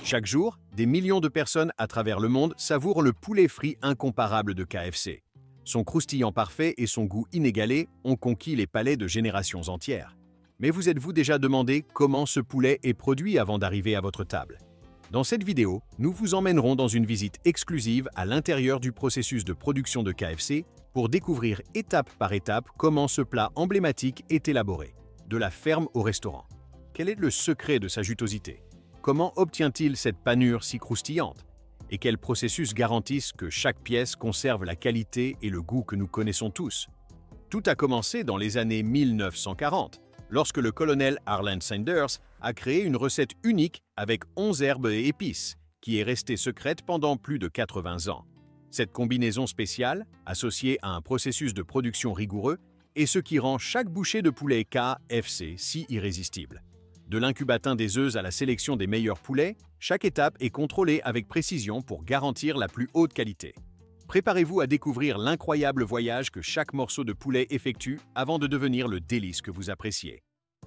Chaque jour, des millions de personnes à travers le monde savourent le poulet frit incomparable de KFC. Son croustillant parfait et son goût inégalé ont conquis les palais de générations entières. Mais vous êtes-vous déjà demandé comment ce poulet est produit avant d'arriver à votre table? Dans cette vidéo, nous vous emmènerons dans une visite exclusive à l'intérieur du processus de production de KFC pour découvrir étape par étape comment ce plat emblématique est élaboré, de la ferme au restaurant. Quel est le secret de sa jutosité? Comment obtient-il cette panure si croustillante? Et quels processus garantissent que chaque pièce conserve la qualité et le goût que nous connaissons tous? Tout a commencé dans les années 1940, lorsque le colonel Harland Sanders a créé une recette unique avec 11 herbes et épices, qui est restée secrète pendant plus de 80 ans. Cette combinaison spéciale, associée à un processus de production rigoureux, est ce qui rend chaque bouchée de poulet KFC si irrésistible. De l'incubatin des œufs à la sélection des meilleurs poulets, chaque étape est contrôlée avec précision pour garantir la plus haute qualité. Préparez-vous à découvrir l'incroyable voyage que chaque morceau de poulet effectue avant de devenir le délice que vous appréciez.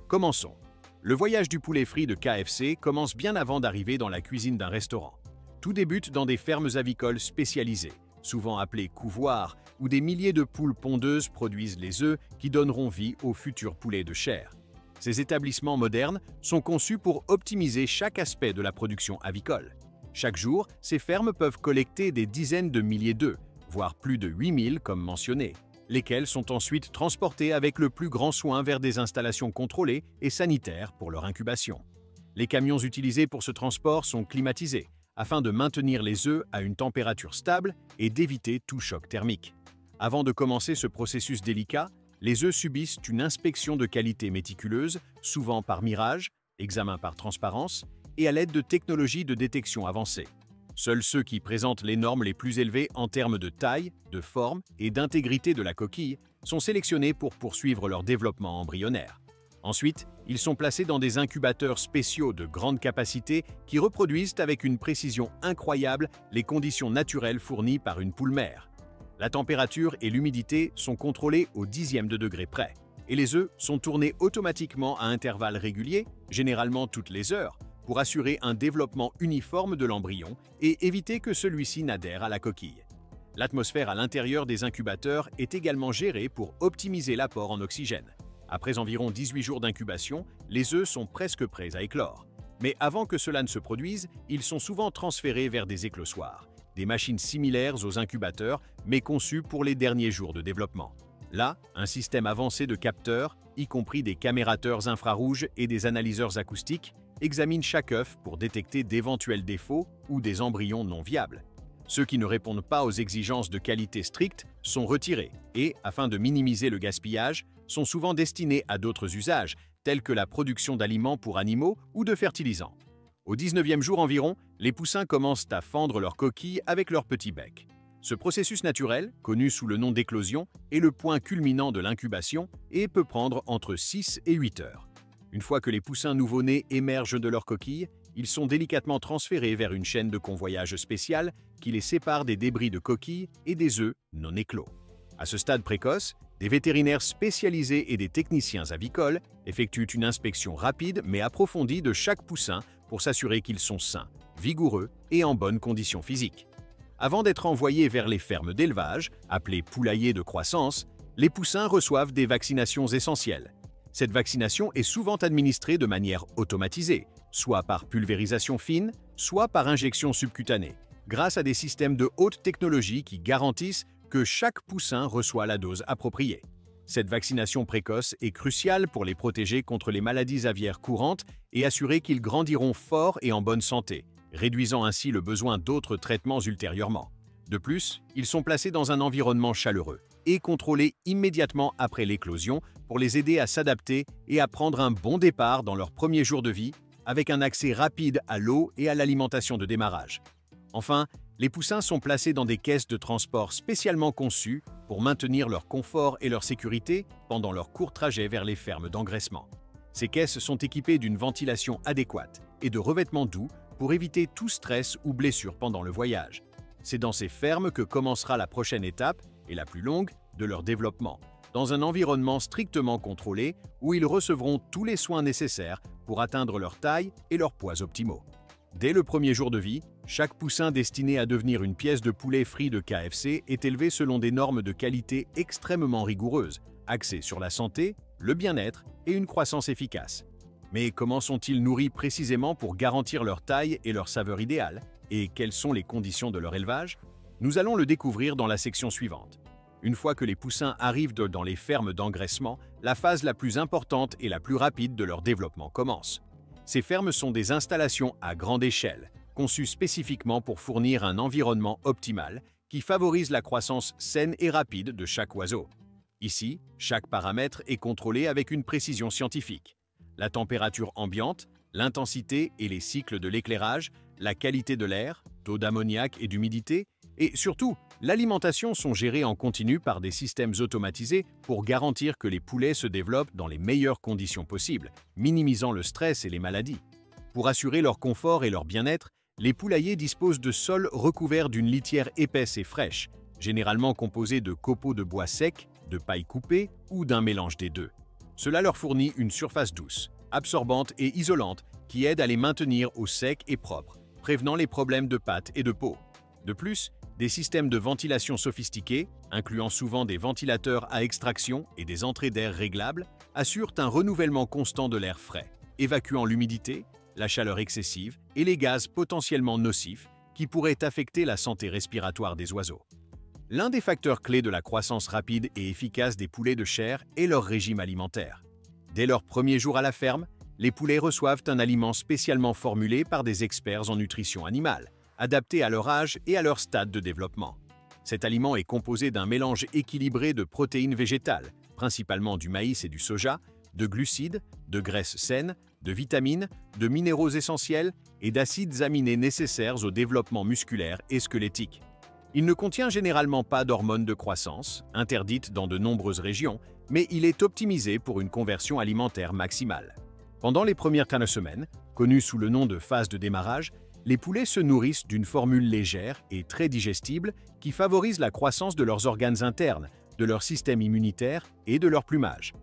Commençons. Le voyage du poulet frit de KFC commence bien avant d'arriver dans la cuisine d'un restaurant. Tout débute dans des fermes avicoles spécialisées, souvent appelées couvoirs, où des milliers de poules pondeuses produisent les œufs qui donneront vie aux futurs poulets de chair. Ces établissements modernes sont conçus pour optimiser chaque aspect de la production avicole. Chaque jour, ces fermes peuvent collecter des dizaines de milliers d'œufs, voire plus de 8000 comme mentionné, lesquels sont ensuite transportés avec le plus grand soin vers des installations contrôlées et sanitaires pour leur incubation. Les camions utilisés pour ce transport sont climatisés, afin de maintenir les œufs à une température stable et d'éviter tout choc thermique. Avant de commencer ce processus délicat, les œufs subissent une inspection de qualité méticuleuse, souvent par mirage, examen par transparence, et à l'aide de technologies de détection avancées. Seuls ceux qui présentent les normes les plus élevées en termes de taille, de forme et d'intégrité de la coquille sont sélectionnés pour poursuivre leur développement embryonnaire. Ensuite, ils sont placés dans des incubateurs spéciaux de grande capacité qui reproduisent avec une précision incroyable les conditions naturelles fournies par une poule mère. La température et l'humidité sont contrôlées au dixième de degré près, et les œufs sont tournés automatiquement à intervalles réguliers, généralement toutes les heures, pour assurer un développement uniforme de l'embryon et éviter que celui-ci n'adhère à la coquille. L'atmosphère à l'intérieur des incubateurs est également gérée pour optimiser l'apport en oxygène. Après environ 18 jours d'incubation, les œufs sont presque prêts à éclore. Mais avant que cela ne se produise, ils sont souvent transférés vers des éclosoirs, des machines similaires aux incubateurs, mais conçues pour les derniers jours de développement. Là, un système avancé de capteurs, y compris des camérateurs infrarouges et des analyseurs acoustiques, examine chaque œuf pour détecter d'éventuels défauts ou des embryons non viables. Ceux qui ne répondent pas aux exigences de qualité strictes sont retirés et, afin de minimiser le gaspillage, sont souvent destinés à d'autres usages, tels que la production d'aliments pour animaux ou de fertilisants. Au 19e jour environ, les poussins commencent à fendre leurs coquilles avec leur petit bec. Ce processus naturel, connu sous le nom d'éclosion, est le point culminant de l'incubation et peut prendre entre 6 et 8 heures. Une fois que les poussins nouveau-nés émergent de leur coquille, ils sont délicatement transférés vers une chaîne de convoyage spéciale qui les sépare des débris de coquilles et des œufs non éclos. À ce stade précoce, des vétérinaires spécialisés et des techniciens avicoles effectuent une inspection rapide mais approfondie de chaque poussin pour s'assurer qu'ils sont sains, vigoureux et en bonne condition physique. Avant d'être envoyés vers les fermes d'élevage, appelées poulaillers de croissance, les poussins reçoivent des vaccinations essentielles. Cette vaccination est souvent administrée de manière automatisée, soit par pulvérisation fine, soit par injection subcutanée, grâce à des systèmes de haute technologie qui garantissent que chaque poussin reçoit la dose appropriée. Cette vaccination précoce est cruciale pour les protéger contre les maladies aviaires courantes et assurer qu'ils grandiront forts et en bonne santé, réduisant ainsi le besoin d'autres traitements ultérieurement. De plus, ils sont placés dans un environnement chaleureux et contrôlés immédiatement après l'éclosion pour les aider à s'adapter et à prendre un bon départ dans leurs premiers jours de vie, avec un accès rapide à l'eau et à l'alimentation de démarrage. Enfin, les poussins sont placés dans des caisses de transport spécialement conçues pour maintenir leur confort et leur sécurité pendant leur court trajet vers les fermes d'engraissement. Ces caisses sont équipées d'une ventilation adéquate et de revêtements doux pour éviter tout stress ou blessure pendant le voyage. C'est dans ces fermes que commencera la prochaine étape, et la plus longue, de leur développement, dans un environnement strictement contrôlé où ils recevront tous les soins nécessaires pour atteindre leur taille et leur poids optimaux. Dès le premier jour de vie, chaque poussin destiné à devenir une pièce de poulet frit de KFC est élevé selon des normes de qualité extrêmement rigoureuses, axées sur la santé, le bien-être et une croissance efficace. Mais comment sont-ils nourris précisément pour garantir leur taille et leur saveur idéale? Et quelles sont les conditions de leur élevage? Nous allons le découvrir dans la section suivante. Une fois que les poussins arrivent dans les fermes d'engraissement, la phase la plus importante et la plus rapide de leur développement commence. Ces fermes sont des installations à grande échelle, conçues spécifiquement pour fournir un environnement optimal qui favorise la croissance saine et rapide de chaque oiseau. Ici, chaque paramètre est contrôlé avec une précision scientifique. La température ambiante, l'intensité et les cycles de l'éclairage, la qualité de l'air, taux d'ammoniac et d'humidité, et surtout, l'alimentation sont gérés en continu par des systèmes automatisés pour garantir que les poulets se développent dans les meilleures conditions possibles, minimisant le stress et les maladies. Pour assurer leur confort et leur bien-être, les poulaillers disposent de sols recouverts d'une litière épaisse et fraîche, généralement composée de copeaux de bois sec, de paille coupée ou d'un mélange des deux. Cela leur fournit une surface douce, absorbante et isolante qui aide à les maintenir au sec et propre, prévenant les problèmes de pattes et de peau. De plus, des systèmes de ventilation sophistiqués, incluant souvent des ventilateurs à extraction et des entrées d'air réglables, assurent un renouvellement constant de l'air frais, évacuant l'humidité, la chaleur excessive et les gaz potentiellement nocifs qui pourraient affecter la santé respiratoire des oiseaux. L'un des facteurs clés de la croissance rapide et efficace des poulets de chair est leur régime alimentaire. Dès leur premier jour à la ferme, les poulets reçoivent un aliment spécialement formulé par des experts en nutrition animale, adapté à leur âge et à leur stade de développement. Cet aliment est composé d'un mélange équilibré de protéines végétales, principalement du maïs et du soja, de glucides, de graisses saines, de vitamines, de minéraux essentiels et d'acides aminés nécessaires au développement musculaire et squelettique. Il ne contient généralement pas d'hormones de croissance, interdites dans de nombreuses régions, mais il est optimisé pour une conversion alimentaire maximale. Pendant les premières semaines, connues sous le nom de phase de démarrage, les poulets se nourrissent d'une formule légère et très digestible qui favorise la croissance de leurs organes internes, de leur système immunitaire et de leur plumage.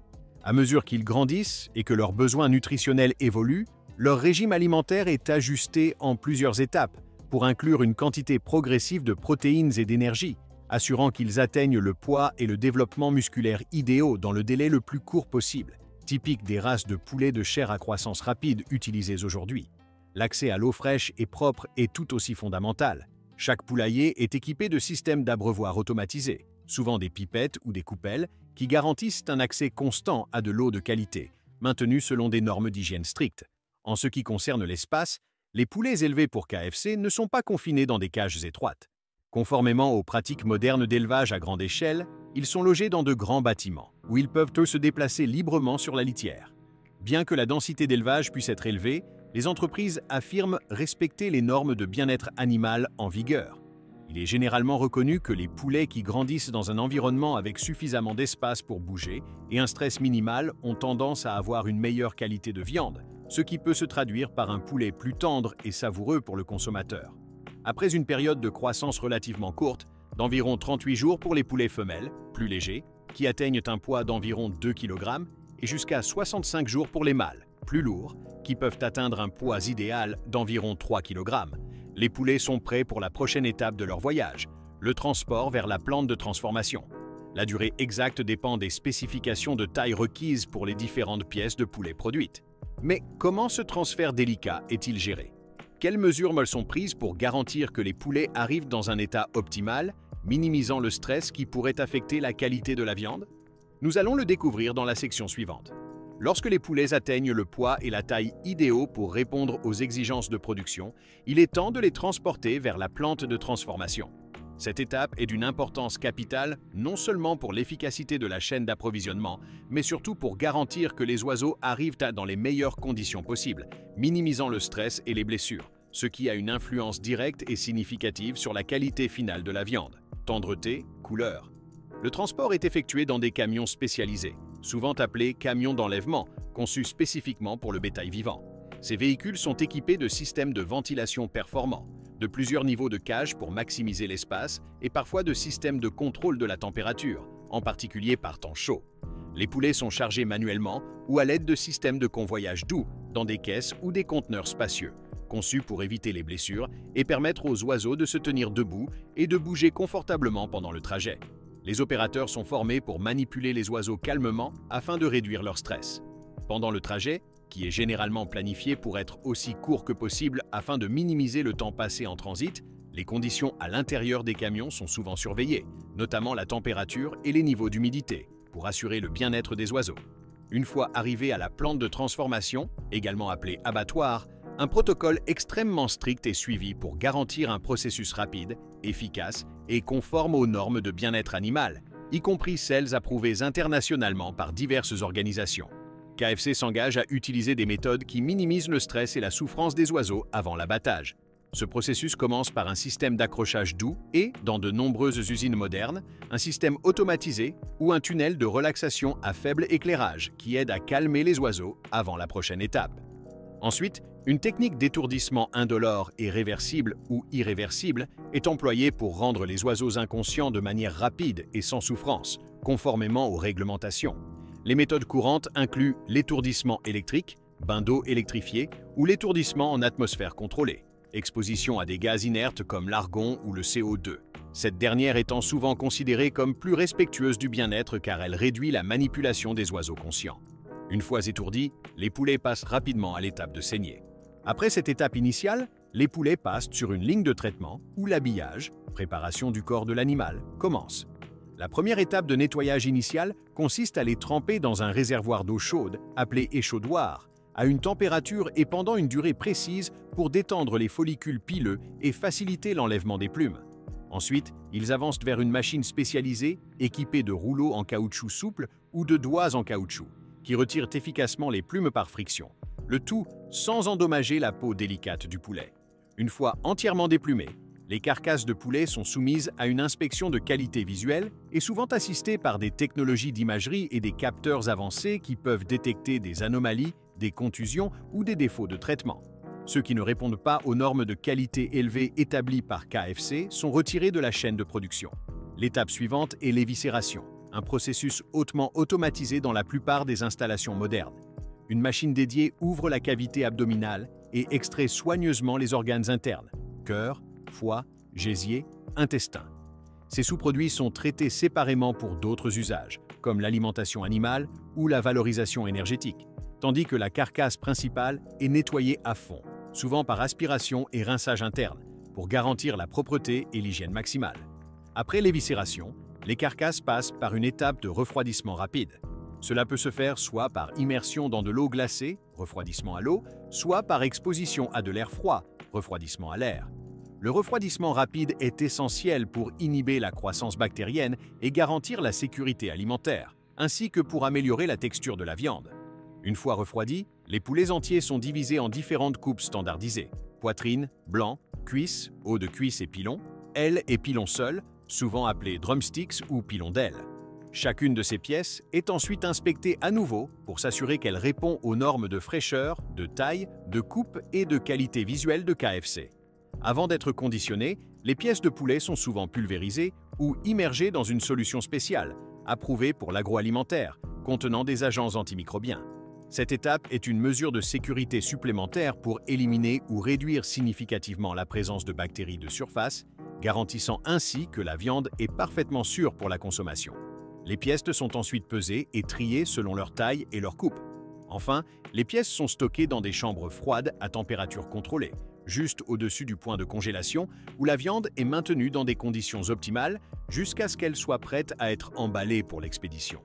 À mesure qu'ils grandissent et que leurs besoins nutritionnels évoluent, leur régime alimentaire est ajusté en plusieurs étapes pour inclure une quantité progressive de protéines et d'énergie, assurant qu'ils atteignent le poids et le développement musculaire idéaux dans le délai le plus court possible, typique des races de poulets de chair à croissance rapide utilisées aujourd'hui. L'accès à l'eau fraîche et propre est tout aussi fondamental. Chaque poulailler est équipé de systèmes d'abreuvoir automatisés, souvent des pipettes ou des coupelles, qui garantissent un accès constant à de l'eau de qualité, maintenue selon des normes d'hygiène strictes. En ce qui concerne l'espace, les poulets élevés pour KFC ne sont pas confinés dans des cages étroites. Conformément aux pratiques modernes d'élevage à grande échelle, ils sont logés dans de grands bâtiments, où ils peuvent eux se déplacer librement sur la litière. Bien que la densité d'élevage puisse être élevée, les entreprises affirment respecter les normes de bien-être animal en vigueur. Il est généralement reconnu que les poulets qui grandissent dans un environnement avec suffisamment d'espace pour bouger et un stress minimal ont tendance à avoir une meilleure qualité de viande, ce qui peut se traduire par un poulet plus tendre et savoureux pour le consommateur. Après une période de croissance relativement courte, d'environ 38 jours pour les poulets femelles, plus légers, qui atteignent un poids d'environ 2 kg, et jusqu'à 65 jours pour les mâles, plus lourds, qui peuvent atteindre un poids idéal d'environ 3 kg. Les poulets sont prêts pour la prochaine étape de leur voyage, le transport vers la plante de transformation. La durée exacte dépend des spécifications de taille requises pour les différentes pièces de poulet produites. Mais comment ce transfert délicat est-il géré? Quelles mesures sont prises pour garantir que les poulets arrivent dans un état optimal, minimisant le stress qui pourrait affecter la qualité de la viande? Nous allons le découvrir dans la section suivante. Lorsque les poulets atteignent le poids et la taille idéaux pour répondre aux exigences de production, il est temps de les transporter vers la plante de transformation. Cette étape est d'une importance capitale non seulement pour l'efficacité de la chaîne d'approvisionnement, mais surtout pour garantir que les oiseaux arrivent dans les meilleures conditions possibles, minimisant le stress et les blessures, ce qui a une influence directe et significative sur la qualité finale de la viande. Tendreté, couleur. Le transport est effectué dans des camions spécialisés, souvent appelés camions d'enlèvement, conçus spécifiquement pour le bétail vivant. Ces véhicules sont équipés de systèmes de ventilation performants, de plusieurs niveaux de cage pour maximiser l'espace et parfois de systèmes de contrôle de la température, en particulier par temps chaud. Les poulets sont chargés manuellement ou à l'aide de systèmes de convoyage doux, dans des caisses ou des conteneurs spacieux, conçus pour éviter les blessures et permettre aux oiseaux de se tenir debout et de bouger confortablement pendant le trajet. Les opérateurs sont formés pour manipuler les oiseaux calmement afin de réduire leur stress. Pendant le trajet, qui est généralement planifié pour être aussi court que possible afin de minimiser le temps passé en transit, les conditions à l'intérieur des camions sont souvent surveillées, notamment la température et les niveaux d'humidité, pour assurer le bien-être des oiseaux. Une fois arrivés à la plante de transformation, également appelée abattoir, un protocole extrêmement strict est suivi pour garantir un processus rapide, efficace et conforme aux normes de bien-être animal, y compris celles approuvées internationalement par diverses organisations. KFC s'engage à utiliser des méthodes qui minimisent le stress et la souffrance des oiseaux avant l'abattage. Ce processus commence par un système d'accrochage doux et, dans de nombreuses usines modernes, un système automatisé ou un tunnel de relaxation à faible éclairage qui aide à calmer les oiseaux avant la prochaine étape. Ensuite, une technique d'étourdissement indolore et réversible ou irréversible est employée pour rendre les oiseaux inconscients de manière rapide et sans souffrance, conformément aux réglementations. Les méthodes courantes incluent l'étourdissement électrique, bain d'eau électrifié ou l'étourdissement en atmosphère contrôlée, exposition à des gaz inertes comme l'argon ou le CO2. Cette dernière étant souvent considérée comme plus respectueuse du bien-être car elle réduit la manipulation des oiseaux conscients. Une fois étourdis, les poulets passent rapidement à l'étape de saignée. Après cette étape initiale, les poulets passent sur une ligne de traitement où l'habillage, préparation du corps de l'animal, commence. La première étape de nettoyage initial consiste à les tremper dans un réservoir d'eau chaude, appelé échauddoir, à une température et pendant une durée précise pour détendre les follicules pileux et faciliter l'enlèvement des plumes. Ensuite, ils avancent vers une machine spécialisée équipée de rouleaux en caoutchouc souple ou de doigts en caoutchouc, qui retirent efficacement les plumes par friction, le tout sans endommager la peau délicate du poulet. Une fois entièrement déplumées, les carcasses de poulet sont soumises à une inspection de qualité visuelle et souvent assistées par des technologies d'imagerie et des capteurs avancés qui peuvent détecter des anomalies, des contusions ou des défauts de traitement. Ceux qui ne répondent pas aux normes de qualité élevées établies par KFC sont retirés de la chaîne de production. L'étape suivante est l'éviscération, un processus hautement automatisé dans la plupart des installations modernes. Une machine dédiée ouvre la cavité abdominale et extrait soigneusement les organes internes, cœur, foie, gésier, intestin. Ces sous-produits sont traités séparément pour d'autres usages, comme l'alimentation animale ou la valorisation énergétique, tandis que la carcasse principale est nettoyée à fond, souvent par aspiration et rinçage interne, pour garantir la propreté et l'hygiène maximale. Après l'éviscération, les carcasses passent par une étape de refroidissement rapide. Cela peut se faire soit par immersion dans de l'eau glacée, refroidissement à l'eau, soit par exposition à de l'air froid, refroidissement à l'air. Le refroidissement rapide est essentiel pour inhiber la croissance bactérienne et garantir la sécurité alimentaire, ainsi que pour améliorer la texture de la viande. Une fois refroidis, les poulets entiers sont divisés en différentes coupes standardisées: poitrine, blanc, cuisse, haut de cuisse et pilon, ailes et pilon seul, souvent appelés drumsticks ou pilons d'ailes. Chacune de ces pièces est ensuite inspectée à nouveau pour s'assurer qu'elle répond aux normes de fraîcheur, de taille, de coupe et de qualité visuelle de KFC. Avant d'être conditionnées, les pièces de poulet sont souvent pulvérisées ou immergées dans une solution spéciale, approuvée pour l'agroalimentaire, contenant des agents antimicrobiens. Cette étape est une mesure de sécurité supplémentaire pour éliminer ou réduire significativement la présence de bactéries de surface, garantissant ainsi que la viande est parfaitement sûre pour la consommation. Les pièces sont ensuite pesées et triées selon leur taille et leur coupe. Enfin, les pièces sont stockées dans des chambres froides à température contrôlée, juste au-dessus du point de congélation, où la viande est maintenue dans des conditions optimales jusqu'à ce qu'elle soit prête à être emballée pour l'expédition.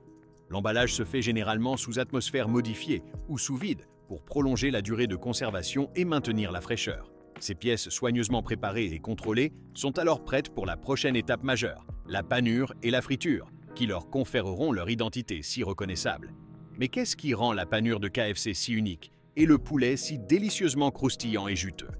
L'emballage se fait généralement sous atmosphère modifiée ou sous vide pour prolonger la durée de conservation et maintenir la fraîcheur. Ces pièces soigneusement préparées et contrôlées sont alors prêtes pour la prochaine étape majeure, la panure et la friture, qui leur conféreront leur identité si reconnaissable. Mais qu'est-ce qui rend la panure de KFC si unique et le poulet si délicieusement croustillant et juteux?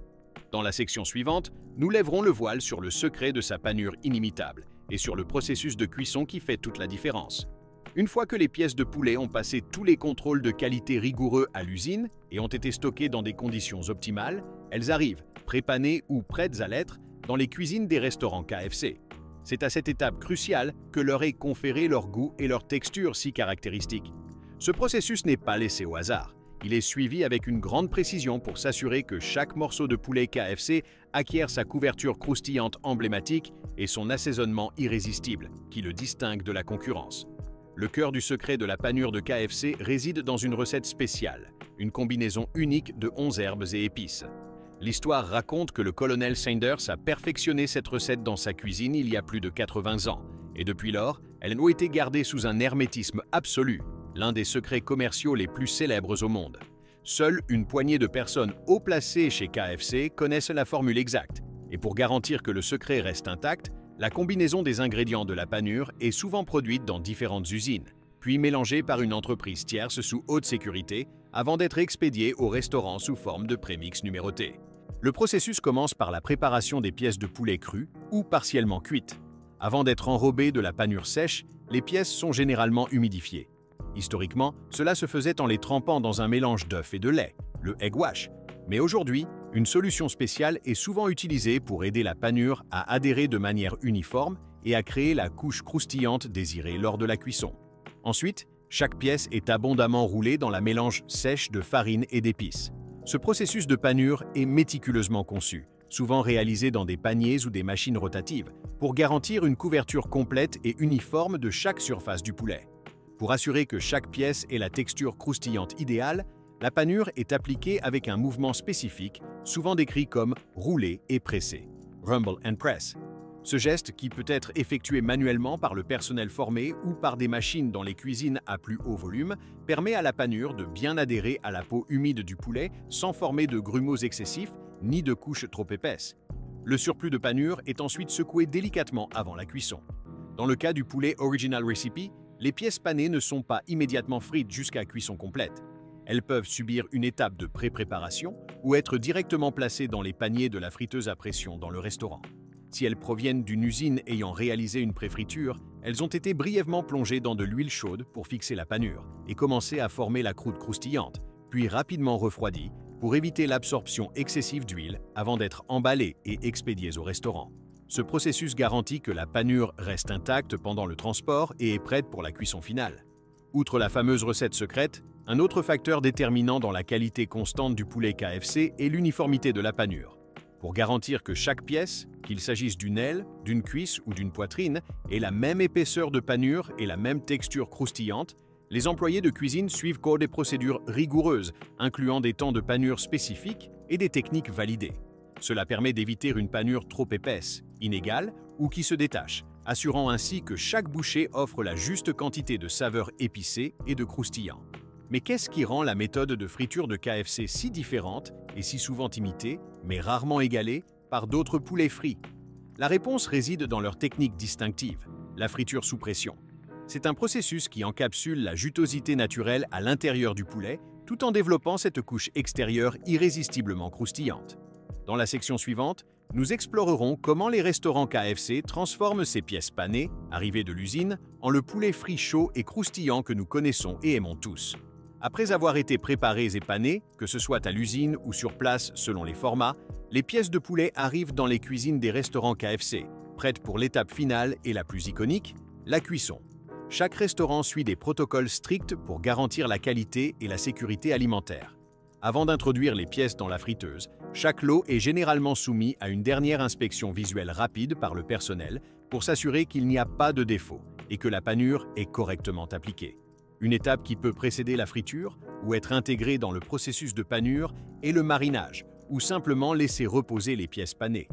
Dans la section suivante, nous lèverons le voile sur le secret de sa panure inimitable et sur le processus de cuisson qui fait toute la différence. Une fois que les pièces de poulet ont passé tous les contrôles de qualité rigoureux à l'usine et ont été stockées dans des conditions optimales, elles arrivent, prépanées ou prêtes à l'être, dans les cuisines des restaurants KFC. C'est à cette étape cruciale que leur est conféré leur goût et leur texture si caractéristiques. Ce processus n'est pas laissé au hasard. Il est suivi avec une grande précision pour s'assurer que chaque morceau de poulet KFC acquiert sa couverture croustillante emblématique et son assaisonnement irrésistible, qui le distingue de la concurrence. Le cœur du secret de la panure de KFC réside dans une recette spéciale, une combinaison unique de 11 herbes et épices. L'histoire raconte que le colonel Sanders a perfectionné cette recette dans sa cuisine il y a plus de 80 ans, et depuis lors, elle a été gardée sous un hermétisme absolu, l'un des secrets commerciaux les plus célèbres au monde. Seule une poignée de personnes haut placées chez KFC connaissent la formule exacte, et pour garantir que le secret reste intact, la combinaison des ingrédients de la panure est souvent produite dans différentes usines, puis mélangée par une entreprise tierce sous haute sécurité avant d'être expédiée au restaurant sous forme de prémix numéroté. Le processus commence par la préparation des pièces de poulet crues ou partiellement cuites. Avant d'être enrobées de la panure sèche, les pièces sont généralement humidifiées. Historiquement, cela se faisait en les trempant dans un mélange d'œufs et de lait, le egg wash. Mais aujourd'hui, une solution spéciale est souvent utilisée pour aider la panure à adhérer de manière uniforme et à créer la couche croustillante désirée lors de la cuisson. Ensuite, chaque pièce est abondamment roulée dans la mélange sèche de farine et d'épices. Ce processus de panure est méticuleusement conçu, souvent réalisé dans des paniers ou des machines rotatives, pour garantir une couverture complète et uniforme de chaque surface du poulet. Pour assurer que chaque pièce ait la texture croustillante idéale, la panure est appliquée avec un mouvement spécifique, souvent décrit comme « rouler et presser » (rumble and press). Ce geste, qui peut être effectué manuellement par le personnel formé ou par des machines dans les cuisines à plus haut volume, permet à la panure de bien adhérer à la peau humide du poulet sans former de grumeaux excessifs ni de couches trop épaisses. Le surplus de panure est ensuite secoué délicatement avant la cuisson. Dans le cas du poulet Original Recipe, les pièces panées ne sont pas immédiatement frites jusqu'à cuisson complète. Elles peuvent subir une étape de pré-préparation ou être directement placées dans les paniers de la friteuse à pression dans le restaurant. Si elles proviennent d'une usine ayant réalisé une pré-friture, elles ont été brièvement plongées dans de l'huile chaude pour fixer la panure et commencer à former la croûte croustillante, puis rapidement refroidies pour éviter l'absorption excessive d'huile avant d'être emballées et expédiées au restaurant. Ce processus garantit que la panure reste intacte pendant le transport et est prête pour la cuisson finale. Outre la fameuse recette secrète, un autre facteur déterminant dans la qualité constante du poulet KFC est l'uniformité de la panure. Pour garantir que chaque pièce, qu'il s'agisse d'une aile, d'une cuisse ou d'une poitrine, ait la même épaisseur de panure et la même texture croustillante, les employés de cuisine suivent des procédures rigoureuses, incluant des temps de panure spécifiques et des techniques validées. Cela permet d'éviter une panure trop épaisse, inégale ou qui se détache, assurant ainsi que chaque bouchée offre la juste quantité de saveurs épicées et de croustillant. Mais qu'est-ce qui rend la méthode de friture de KFC si différente et si souvent imitée, mais rarement égalée, par d'autres poulets frits? La réponse réside dans leur technique distinctive, la friture sous pression. C'est un processus qui encapsule la jutosité naturelle à l'intérieur du poulet, tout en développant cette couche extérieure irrésistiblement croustillante. Dans la section suivante, nous explorerons comment les restaurants KFC transforment ces pièces panées, arrivées de l'usine, en le poulet frit chaud et croustillant que nous connaissons et aimons tous. Après avoir été préparées et panées, que ce soit à l'usine ou sur place selon les formats, les pièces de poulet arrivent dans les cuisines des restaurants KFC, prêtes pour l'étape finale et la plus iconique, la cuisson. Chaque restaurant suit des protocoles stricts pour garantir la qualité et la sécurité alimentaire. Avant d'introduire les pièces dans la friteuse, chaque lot est généralement soumis à une dernière inspection visuelle rapide par le personnel pour s'assurer qu'il n'y a pas de défaut et que la panure est correctement appliquée. Une étape qui peut précéder la friture ou être intégrée dans le processus de panure est le marinage, ou simplement laisser reposer les pièces panées.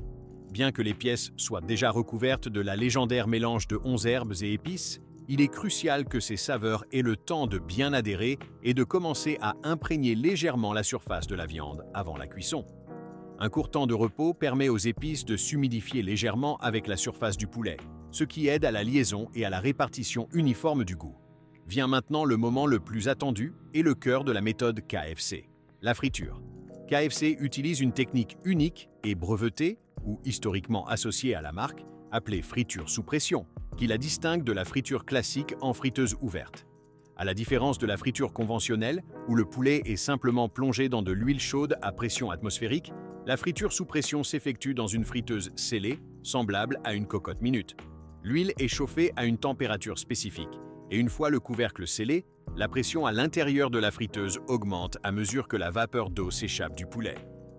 Bien que les pièces soient déjà recouvertes de la légendaire mélange de 11 herbes et épices, il est crucial que ces saveurs aient le temps de bien adhérer et de commencer à imprégner légèrement la surface de la viande avant la cuisson. Un court temps de repos permet aux épices de s'humidifier légèrement avec la surface du poulet, ce qui aide à la liaison et à la répartition uniforme du goût. Vient maintenant le moment le plus attendu et le cœur de la méthode KFC, la friture. KFC utilise une technique unique et brevetée, ou historiquement associée à la marque, appelée friture sous pression, qui la distingue de la friture classique en friteuse ouverte. À la différence de la friture conventionnelle, où le poulet est simplement plongé dans de l'huile chaude à pression atmosphérique, la friture sous pression s'effectue dans une friteuse scellée, semblable à une cocotte minute. L'huile est chauffée à une température spécifique, et une fois le couvercle scellé, La pression à l'intérieur de la friteuse augmente à mesure que la vapeur d'eau s'échappe du poulet.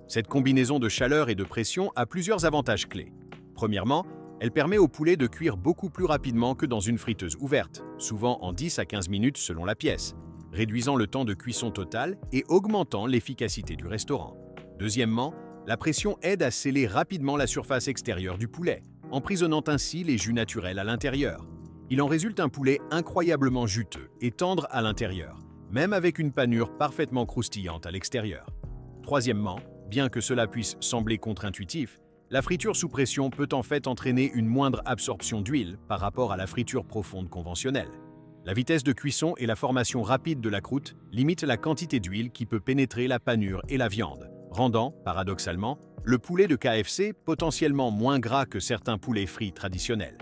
Cette combinaison de chaleur et de pression a plusieurs avantages clés. Premièrement, elle permet au poulet de cuire beaucoup plus rapidement que dans une friteuse ouverte, souvent en 10 à 15 minutes selon la pièce, réduisant le temps de cuisson total et augmentant l'efficacité du restaurant. Deuxièmement, la pression aide à sceller rapidement la surface extérieure du poulet, emprisonnant ainsi les jus naturels à l'intérieur. Il en résulte un poulet incroyablement juteux et tendre à l'intérieur, même avec une panure parfaitement croustillante à l'extérieur. Troisièmement, bien que cela puisse sembler contre-intuitif, la friture sous pression peut en fait entraîner une moindre absorption d'huile par rapport à la friture profonde conventionnelle. La vitesse de cuisson et la formation rapide de la croûte limitent la quantité d'huile qui peut pénétrer la panure et la viande, rendant, paradoxalement, le poulet de KFC potentiellement moins gras que certains poulets frits traditionnels.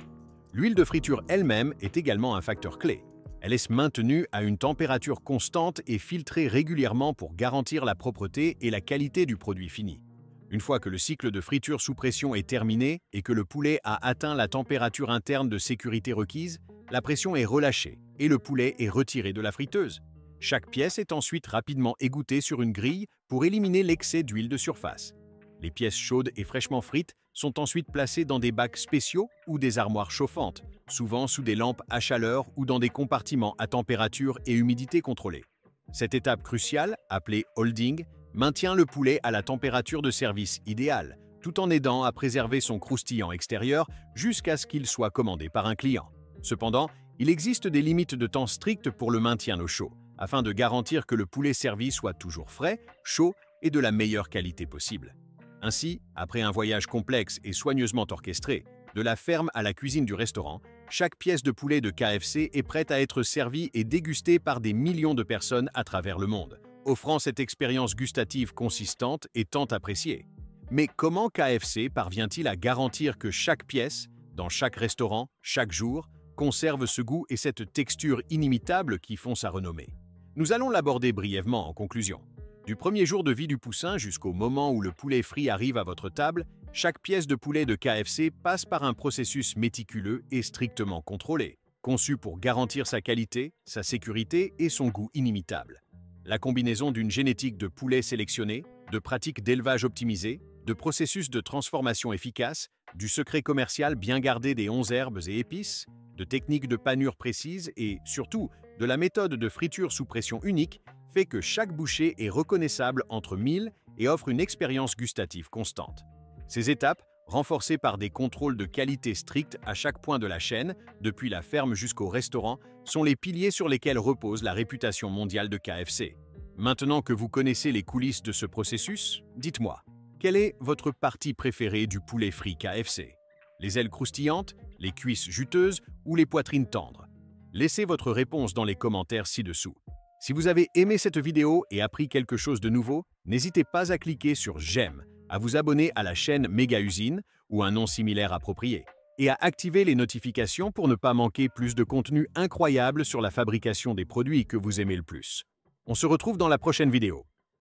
L'huile de friture elle-même est également un facteur clé. Elle est maintenue à une température constante et filtrée régulièrement pour garantir la propreté et la qualité du produit fini. Une fois que le cycle de friture sous pression est terminé et que le poulet a atteint la température interne de sécurité requise, la pression est relâchée et le poulet est retiré de la friteuse. Chaque pièce est ensuite rapidement égouttée sur une grille pour éliminer l'excès d'huile de surface. Les pièces chaudes et fraîchement frites sont ensuite placées dans des bacs spéciaux ou des armoires chauffantes, souvent sous des lampes à chaleur ou dans des compartiments à température et humidité contrôlée. Cette étape cruciale, appelée holding, maintient le poulet à la température de service idéale, tout en aidant à préserver son croustillant extérieur jusqu'à ce qu'il soit commandé par un client. Cependant, il existe des limites de temps strictes pour le maintien au chaud, afin de garantir que le poulet servi soit toujours frais, chaud et de la meilleure qualité possible. Ainsi, après un voyage complexe et soigneusement orchestré, de la ferme à la cuisine du restaurant, chaque pièce de poulet de KFC est prête à être servie et dégustée par des millions de personnes à travers le monde, offrant cette expérience gustative consistante et tant appréciée. Mais comment KFC parvient-il à garantir que chaque pièce, dans chaque restaurant, chaque jour, conserve ce goût et cette texture inimitable qui font sa renommée? Nous allons l'aborder brièvement en conclusion. Du premier jour de vie du poussin jusqu'au moment où le poulet frit arrive à votre table, chaque pièce de poulet de KFC passe par un processus méticuleux et strictement contrôlé, conçu pour garantir sa qualité, sa sécurité et son goût inimitable. La combinaison d'une génétique de poulet sélectionnée, de pratiques d'élevage optimisées, de processus de transformation efficaces, du secret commercial bien gardé des 11 herbes et épices, de techniques de panure précises et, surtout, de la méthode de friture sous pression unique fait que chaque bouchée est reconnaissable entre mille et offre une expérience gustative constante. Ces étapes, renforcées par des contrôles de qualité stricts à chaque point de la chaîne, depuis la ferme jusqu'au restaurant, sont les piliers sur lesquels repose la réputation mondiale de KFC. Maintenant que vous connaissez les coulisses de ce processus, dites-moi, quelle est votre partie préférée du poulet frit KFC? Les ailes croustillantes, les cuisses juteuses ou les poitrines tendres? Laissez votre réponse dans les commentaires ci-dessous. Si vous avez aimé cette vidéo et appris quelque chose de nouveau, n'hésitez pas à cliquer sur j'aime, à vous abonner à la chaîne Méga Usine ou un nom similaire approprié, et à activer les notifications pour ne pas manquer plus de contenu incroyable sur la fabrication des produits que vous aimez le plus. On se retrouve dans la prochaine vidéo.